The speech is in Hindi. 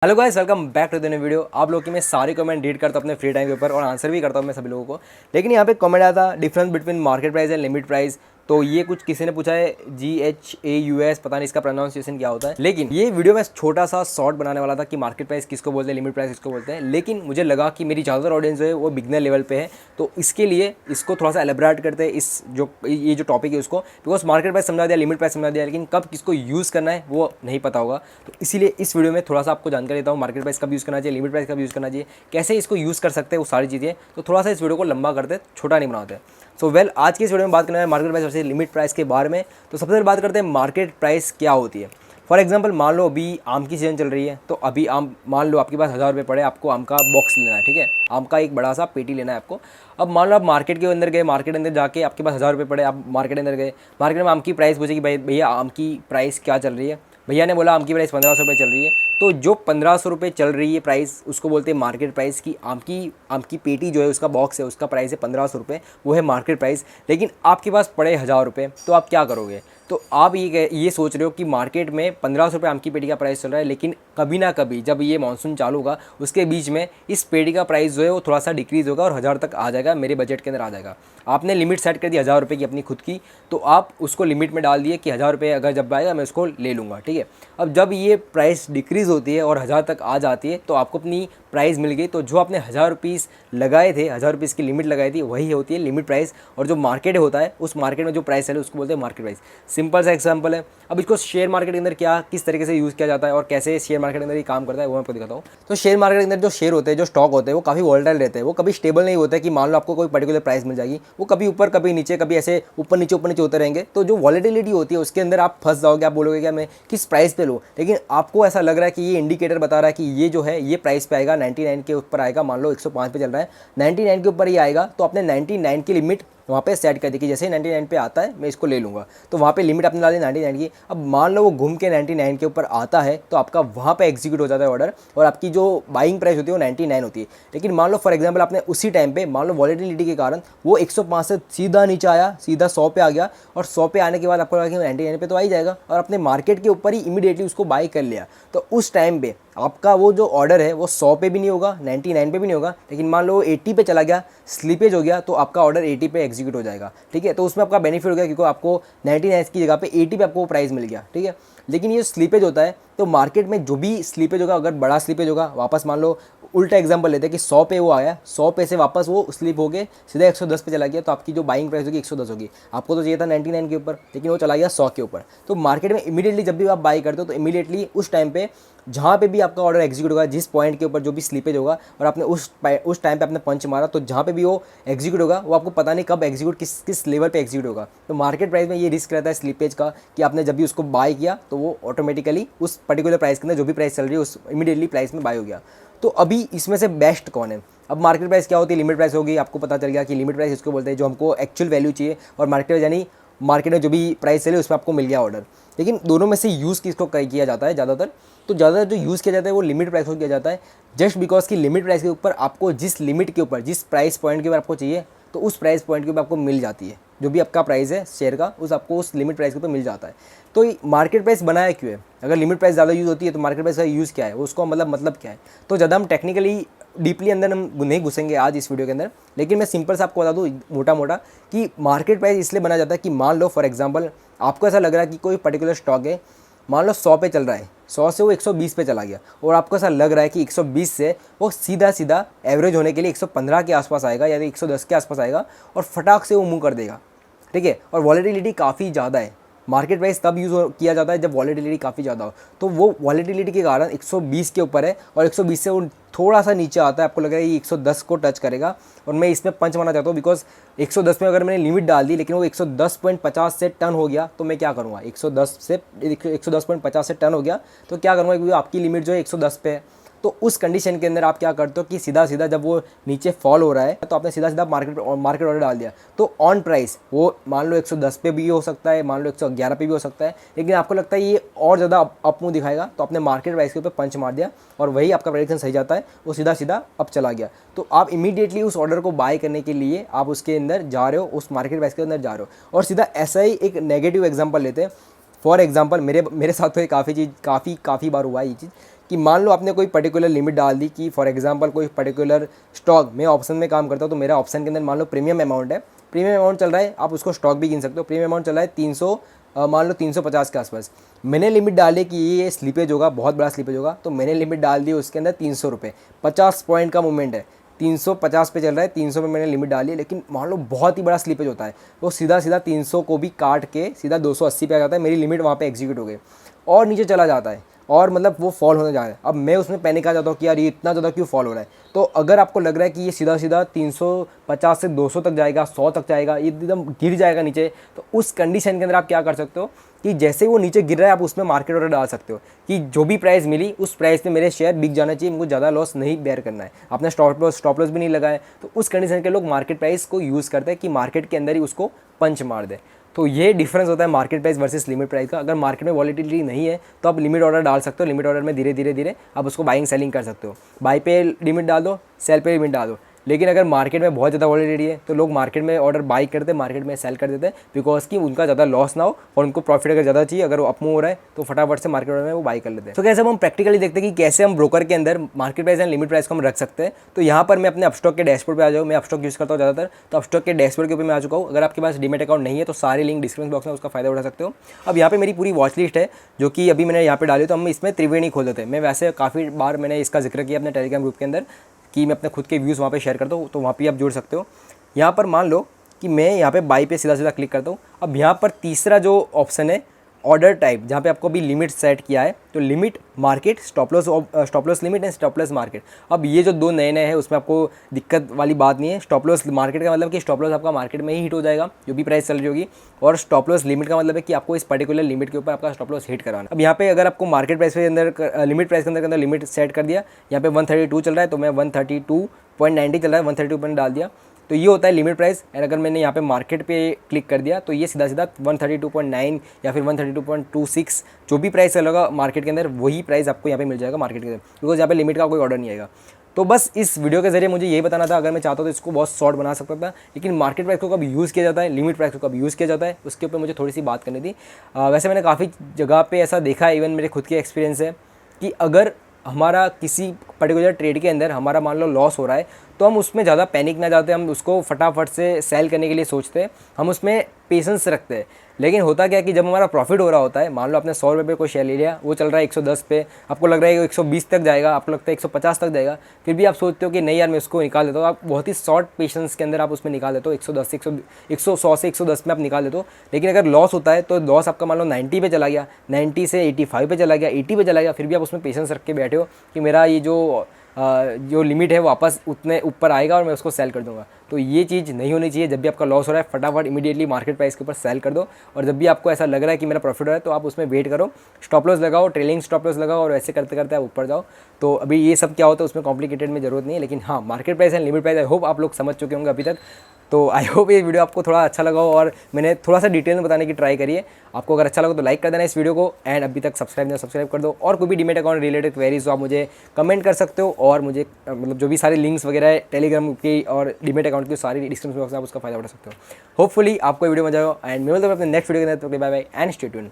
Hello guys, welcome back to the new video. आप लोग की मैं सारी कमेंट रीड करता हूँ अपने फ्री टाइम के ऊपर और आंसर भी करता हूँ मैं सभी लोगों को। लेकिन यहाँ पे कमेंट आया था difference between market price and limit price. तो ये कुछ किसी ने पूछा है GHAUS, पता नहीं इसका प्रोनाउंसिएशन क्या होता है। लेकिन ये वीडियो में छोटा सा शॉर्ट बनाने वाला था कि मार्केट प्राइस किसको बोलते हैं, लिमिट प्राइस किसको बोलते हैं। लेकिन मुझे लगा कि मेरी ज़्यादातर ऑडियंस जो है वो बिगनर लेवल पे है, तो इसके लिए इसको थोड़ा सा एलेबरेट करते हैं इस ये जो टॉपिक है उसको। बिकॉज मार्केट प्राइस समझा दिया, लिमिट प्राइस समझा दिया, लेकिन कब किसको यूज़ करना है वो नहीं पता होगा। तो इसीलिए इस वीडियो में थोड़ा सा आपको जानकारी देता हूँ, मार्केट प्राइस कब यूज़ करना चाहिए, लिमिट प्राइस कब यूज़ करना चाहिए, कैसे इसको यूज़ कर सकते हैं वो सारी चीज़ें। तो थोड़ा सा इस वीडियो को लंबा करते, छोटा नहीं बनाते। सो आज की इस वीडियो में बात करना है market price versus limit price के बारे में। तो सबसे पहले बात करते हैं मार्केट प्राइस क्या होती है। फॉर एग्जांपल मान लो अभी आम की सीज़न चल रही है, तो अभी आम मान लो आपके पास 1000 रुपये पड़े, आपको आम का बॉक्स लेना है, ठीक है, आम का एक बड़ा सा पेटी लेना है आपको। अब मान लो आप मार्केट के अंदर गए, मार्केट अंदर जाके आपके पास 1000 रुपये पड़े, आप मार्केट अंदर गए, मार्केट में आम की प्राइस पूछे कि भाई भैया आम की प्राइस क्या चल रही है। भैया ने बोला आम की प्राइस 1500 रुपये चल रही है। तो जो 1500 रुपये चल रही है प्राइस, उसको बोलते हैं मार्केट प्राइस की। आम की पेटी जो है, उसका बॉक्स है, उसका प्राइस है 1500 रुपये, वो है मार्केट प्राइस। लेकिन आपके पास पड़े 1000 रुपये, तो आप क्या करोगे? तो आप ये सोच रहे हो कि मार्केट में 1500 रुपये आम की पेटी का प्राइस चल रहा है, लेकिन कभी ना कभी जब ये मानसून चालू होगा उसके बीच में इस पेटी का प्राइस जो है वो थोड़ा सा डिक्रीज़ होगा और 1000 तक आ जाएगा, मेरे बजट के अंदर आ जाएगा। आपने लिमिट सेट कर दी 1000 रुपये की अपनी खुद की, तो आप उसको लिमिट में डाल दिए कि 1000 रुपये अगर जब आएगा मैं उसको ले लूँगा, ठीक है। अब जब ये प्राइस डिक्रीज़ होती है और 1000 तक आ जाती है, तो आपको अपनी प्राइस मिल गई। तो जो आपने 1000 रुपीज़ लगाए थे, 1000 रुपीज़ की लिमिट लगाई थी, वही होती है लिमिट प्राइस। और जो मार्केट होता है, उस मार्केट में जो प्राइस है उसको बोलते हैं मार्केट प्राइस। सिंपल सा एग्जांपल है। अब इसको शेयर मार्केट के अंदर किस तरीके से यूज़ किया जाता है और कैसे शेयर मार्केट के अंदर ये काम करता है वो मैं आपको दिखाता हूँ। तो शेयर मार्केट के अंदर जो शेयर होते हैं, जो स्टॉक होते हैं, वो काफ़ी वोलेटाइल रहते हैं। वो कभी स्टेबल नहीं होते कि मान लो आपको कोई पर्टिकुलर प्राइस मिल जाएगी, वो कभी ऊपर कभी नीचे, कभी ऐसे ऊपर नीचे होते रहेंगे। तो जो वॉलेटिलिटी होती है उसके अंदर आप फंस जाओगे, आप बोलोगे कि मैं किस प्राइस पे लूँ। लेकिन आपको ऐसा लग रहा है कि ये इंडिकेटर बता रहा है कि ये जो है ये प्राइस पे आएगा, 99 के ऊपर आएगा। मान लो 105 पे चल रहा है, 99 के ऊपर ही आएगा, तो आपने 99 की लिमिट वहाँ पे सेट कर दी कि जैसे 99 पे आता है मैं इसको ले लूँगा। तो वहाँ पे लिमिट आपने डाली 99 की। अब मान लो वो घूम के 99 के ऊपर आता है, तो आपका वहाँ पे एग्जीक्यूट हो जाता है ऑर्डर, और आपकी जो बाइंग प्राइस होती है वो 99 होती है। लेकिन मान लो फॉर एग्जांपल आपने उसी टाइम पे, मान लो वॉलेटिलिटी के कारण वो 105 से सीधा नीचे आया, सीधा 100 पे आ गया, और 100 पे आने के बाद आपको लगा कि 99 पे तो आ ही जाएगा, और अपने मार्केट के ऊपर ही इमीडिएटली उसको बाई कर लिया। तो उस टाइम पे आपका वो जो ऑर्डर है वो 100 पे भी नहीं होगा, 99 पे भी नहीं होगा, लेकिन मान लो 80 पे चला गया, स्लीपेज हो गया, तो आपका ऑर्डर 80 पे एग्जीक्यूट हो जाएगा, ठीक है। तो उसमें आपका बेनिफिट हो गया क्योंकि आपको 99 की जगह पे 80 पे आपको प्राइस मिल गया, ठीक है। लेकिन ये स्लीपेज होता है, तो मार्केट में जो भी स्लीपेज होगा, अगर बड़ा स्लीपेज होगा, वापस मान लो उल्टा एग्जांपल लेते हैं कि 100 पे वो आया, 100 पे से वापस वो स्लिप हो गए सीधा 110 पे चला गया, तो आपकी जो बाइंग प्राइस होगी 110 होगी। आपको तो चाहिए था 99 के ऊपर, लेकिन वो चला गया 100 के ऊपर। तो मार्केट में इमीडिएटली जब भी आप बाई करते हो, तो इमीडिएटली उस टाइम पे जहाँ पे भी आपका ऑर्डर एग्जीक्यूट होगा, जिस पॉइंट के ऊपर जो भी स्लीपेज होगा, और आपने उस टाइम पे आपने पंच मारा, तो जहाँ पे भी वो एग्जीक्यूट होगा वो आपको पता नहीं कब एग्जीक्यूट किस लेवल पे एग्जीक्यूट होगा। तो मार्केट प्राइस में ये रिस्क रहता है स्लीपेज का कि आपने जब भी उसको बाय किया, तो वो ऑटोमेटिकली उस पर्टिकुलर प्राइस के अंदर जो भी प्राइस चल रही है उस इमीडिएटली प्राइस में बाय हो गया। तो अभी इसमें से बेस्ट कौन है? अब मार्केट प्राइस क्या होती है, लिमिट प्राइस होगी। आपको पता चल गया कि लिमिट प्राइस इसको बोलते हैं जो हमको एक्चुअल वैल्यू चाहिए, और मार्केट यानी मार्केट में जो भी प्राइस चले उसमें आपको मिल गया ऑर्डर। लेकिन दोनों में से यूज़ किसको किया जाता है ज़्यादातर? तो ज़्यादातर जो यूज़ किया जाता है वो लिमिट प्राइस को किया जाता है, जस्ट बिकॉज की लिमिट प्राइस के ऊपर आपको जिस लिमिट के ऊपर, जिस प्राइस पॉइंट के ऊपर आपको चाहिए, तो उस प्राइस पॉइंट के ऊपर आपको मिल जाती है। जो भी आपका प्राइस है शेयर का, आपको उस लिमिट प्राइस के ऊपर मिल जाता है। तो मार्केट प्राइस बनाया क्यों है? अगर लिमिट प्राइस ज़्यादा यूज़ होती है तो मार्केट प्राइस का यूज़ क्या है, उसको मतलब क्या है? तो ज़्यादा हम टेक्निकली डीपली अंदर हम नहीं घुसेंगे आज इस वीडियो के अंदर, लेकिन मैं सिंपल से आपको बता दूँ मोटा मोटा कि मार्केट प्राइस इसलिए बनाया जाता है कि मान लो फॉर एग्जांपल आपको ऐसा लग रहा है कि कोई पर्टिकुलर स्टॉक है, मान लो 100 पे चल रहा है, 100 से वो 120 पे चला गया, और आपको ऐसा लग रहा है कि 120 से वो सीधा एवरेज होने के लिए 115 के आसपास आएगा या 110 के आसपास आएगा, और फटाक से वो मूव कर देगा, ठीक है। और वॉलेटिलिटी काफ़ी ज़्यादा है। मार्केट प्राइस तब यूज़ किया जाता है जब वॉलेटिलिटी काफ़ी ज़्यादा हो। तो वो वॉलेटिलिटी के कारण 120 के ऊपर है, और 120 से वो थोड़ा सा नीचे आता है, आपको लग रहा है ये 110 को टच करेगा, और मैं इसमें पंच मारना चाहता हूँ बिकॉज 110 में अगर मैंने लिमिट डाल दी, लेकिन वो 110.50 से टर्न हो गया, तो मैं क्या करूँगा? 110.50 से टर्न हो गया, तो क्या करूँगा? क्योंकि आपकी लिमिट जो है 110 पे है। तो उस कंडीशन के अंदर आप क्या करते हो कि सीधा जब वो नीचे फॉल हो रहा है, तो आपने सीधा मार्केट ऑर्डर डाल दिया, तो ऑन प्राइस वो मान लो 110 पे भी हो सकता है, मान लो 111 पे भी हो सकता है, लेकिन आपको लगता है ये और ज़्यादा अप मूव दिखाएगा, तो आपने मार्केट प्राइस के ऊपर पंच मार दिया, और वही आपका प्रेडिक्शन सही जाता है, वो सीधा अप चला गया। तो आप इमीडिएटली उस ऑर्डर को बाय करने के लिए आप उसके अंदर जा रहे हो, उस मार्केट प्राइस के अंदर जा रहे हो। और सीधा ऐसा ही एक नेगेटिव एग्जाम्पल लेते हैं। फॉर एग्जाम्पल मेरे साथ तो ये काफ़ी बार हुआ है ये चीज़ कि मान लो आपने कोई पर्टिकुलर लिमिट डाल दी कि फॉर एग्जांपल कोई पर्टिकुलर स्टॉक, मैं ऑप्शन में काम करता हूँ तो मेरा ऑप्शन के अंदर मान लो प्रीमियम अमाउंट है, प्रीमियम अमाउंट चल रहा है, आप उसको स्टॉक भी गिन सकते हो, प्रीमियम अमाउंट चल रहा है 300, मान लो 350 के आसपास। मैंने लिमिट डाली कि ये स्लीपेज होगा, बहुत बड़ा स्लीपेज होगा, तो मैंने लिमिट डाल दी उसके अंदर 300 रुपये, 50 पॉइंट का मूवमेंट है, 350 पे चल रहा है, 300 पे मैंने लिमिट डाली, लेकिन मान लो बहुत ही बड़ा स्लीपेज होता है तो सीधा सीधा 300 को भी काट के सीधा 280 पे आ जाता है, मेरी लिमिट वहाँ पे एग्जीक्यूट हो गई और नीचे चला जाता है और मतलब वो फॉल होने जा रहा है। अब मैं उसमें पैनिक आ जाता हूँ कि यार ये इतना ज़्यादा क्यों फॉल हो रहा है। तो अगर आपको लग रहा है कि ये सीधा सीधा 350 से 200 तक जाएगा, 100 तक जाएगा, ये एकदम गिर जाएगा नीचे, तो उस कंडीशन के अंदर आप क्या कर सकते हो कि जैसे वो नीचे गिर रहा है आप उसमें मार्केट ऑर्डर डाल सकते हो कि जो भी प्राइस मिली उस प्राइस पे मेरे शेयर बिक जाना चाहिए, मुझे ज़्यादा लॉस नहीं बेयर करना है, अपना स्टॉप लॉस भी नहीं लगाए। तो उस कंडीशन के लोग मार्केट प्राइस को यूज़ करते हैं कि मार्केट के अंदर ही उसको पंच मार दे। तो ये डिफरेंस होता है market price versus limit price का। अगर मार्केट में वॉलेटिलिटी नहीं है तो आप लिमिट ऑर्डर डाल सकते हो, लिमिट ऑर्डर में धीरे धीरे आप उसको बाइंग सेलिंग कर सकते हो, बाई पे लिमिट डाल दो, सेल पे लिमिट डाल दो। लेकिन अगर मार्केट में बहुत ज़्यादा वॉलेटिलिटी है तो लोग मार्केट में ऑर्डर बाई करते हैं, मार्केट में सेल कर देते हैं, बिकॉज कि उनका ज़्यादा लॉस ना हो और उनको प्रॉफिट अगर ज़्यादा चाहिए, अगर वो अपमूव हो रहा है तो फटाफट से मार्केट ऑर्डर में वो बाई कर लेते हैं। तो कैसे हम प्रैक्टिकली देखते हैं कि कैसे हम ब्रोकर के अंदर market price and limit price को हम रख सकते हैं। तो यहाँ पर मैं अपने अपस्टॉक के डैशबोर्ड पे आ जाऊँ, मैं अपस्टॉक यूज़ करता हूँ ज़्यादातर, तो अपस्टॉक के डैशबोर्ड के ऊपर मैं आ चुका हूँ। अगर आपके पास डीमेट अकाउंट नहीं है तो सारे लिंक डिस्क्रिप्शन बॉक्स में उसका फायदा उठा सकते हो। अब यहाँ पे मेरी पूरी वॉच लिस्ट है जो कि अभी मैंने यहाँ पे डाली, तो हम इसमें त्रिवेणी खोल देते हैं। मैं वैसे काफ़ी बार मैंने इसका जिक्र किया अपने टेलीग्राम ग्रुप के अंदर कि मैं अपने खुद के व्यूज़ वहाँ पे शेयर करता हूँ, तो वहाँ पे आप जुड़ सकते हो। यहाँ पर मान लो कि मैं यहाँ पे बाई पे सीधा सीधा क्लिक करता हूँ। अब यहाँ पर तीसरा जो ऑप्शन है ऑर्डर टाइप, जहाँ पे आपको भी लिमिट सेट किया है, तो limit market, stop loss limit and stop loss market. अब ये जो दो नए हैं उसमें आपको दिक्कत वाली बात नहीं है। स्टॉप लॉस मार्केट का मतलब कि स्टॉप लॉस आपका मार्केट में ही हिट हो जाएगा जो भी प्राइस चल रही होगी, और स्टॉप लॉस लिमिट का मतलब है कि आपको इस पर्टिकुलर लिमिट के ऊपर आपका स्टॉप लॉस हिट करवाना। अब यहाँ पे अगर आपको मार्केट प्राइस के अंदर लिमिट प्राइस के अंदर लिमिट सेट कर दिया, यहाँ पे 132 चल रहा है तो मैं 132.90 चल रहा है, 132 डाल दिया, तो ये होता है लिमिट प्राइस। और अगर मैंने यहाँ पे मार्केट पे क्लिक कर दिया तो ये सीधा सीधा 132.9 या फिर 132.26 जो भी प्राइस चलेगा मार्केट के अंदर वही प्राइस आपको यहाँ पे मिल जाएगा मार्केट के अंदर, बिकॉज यहाँ पे लिमिट का कोई ऑर्डर नहीं आएगा। तो बस इस वीडियो के जरिए मुझे यही बताना था, अगर मैं चाहता तो इसको बहुत शॉर्ट बना सकता था, लेकिन मार्केट प्राइस को कब यूज़ किया जाता है, लिमिट प्राइस को कब यूज़ किया जाता है, उसके ऊपर मुझे थोड़ी सी बात करनी थी। वैसे मैंने काफ़ी जगह पे ऐसा देखा है, इवन मेरे खुद के एक्सपीरियंस है कि अगर हमारा किसी पर्टिकुलर ट्रेड के अंदर हमारा मान लो लॉस हो रहा है तो हम उसमें ज़्यादा पैनिक ना जाते, हम उसको फटाफट से सेल करने के लिए सोचते हैं, हम उसमें पेशेंस रखते हैं। लेकिन होता क्या है कि जब हमारा प्रॉफिट हो रहा होता है, मान लो आपने 100 रुपये पे कोई शेयर ले लिया, वो चल रहा है 110 पे, आपको लग रहा है कि 120 तक जाएगा, आपको लगता है 150 तक जाएगा, फिर भी आप सोचते हो कि नहीं यार मैं उसको निकाल देता हूँ। आप बहुत ही शॉर्ट पेशेंस के अंदर आप उसमें निकाल देते हो, 100 से 110 में आप निकाल देते हो। लेकिन अगर लॉस होता है तो लॉस आपका मान लो 90 पे चला गया, 90 से 85 पे चला गया, 80 पे चला गया, फिर भी आप उसमें पेशेंस रख के बैठे हो कि मेरा ये जो लिमिट है वापस उतने ऊपर आएगा और मैं उसको सेल कर दूंगा। तो ये चीज़ नहीं होनी चाहिए। जब भी आपका लॉस हो रहा है फटाफट इमीडिएटली मार्केट प्राइस के ऊपर सेल कर दो, और जब भी आपको ऐसा लग रहा है कि मेरा प्रॉफिट हो रहा है तो आप उसमें वेट करो, स्टॉप लॉस लगाओ, ट्रेलिंग स्टॉप लॉस लगाओ, और ऐसे करते करते आप ऊपर जाओ। तो अभी ये सब क्या होता है उसमें कॉम्प्लिकेटेड में ज़रूरत नहीं है, लेकिन हाँ market price and limit price I hope आप लोग समझ चुके होंगे अभी तक। तो आई होप ये वीडियो आपको थोड़ा अच्छा लगा हो और मैंने थोड़ा सा डिटेल में बताने की ट्राई करी है। आपको अगर अच्छा लगा तो लाइक कर देना इस वीडियो को, एंड अभी तक सब्सक्राइब कर दो। और कोई भी डीमेट अकाउंट रिलेटेड क्वेरीज तो आप मुझे कमेंट कर सकते हो, और मुझे मतलब जो भी सारे लिंक्स वगैरह है टेलीग्राम की और डीमेट अकाउंट की सारी डिस्क्रिप्शन बॉक्स में आप उसका फायदा उठा सकते हो। होपफुली आपको वीडियो मजा आएगा, एंड मैं मिलता हूं अपने नेक्स्ट वीडियो के अंदर। Bye bye and stay tuned.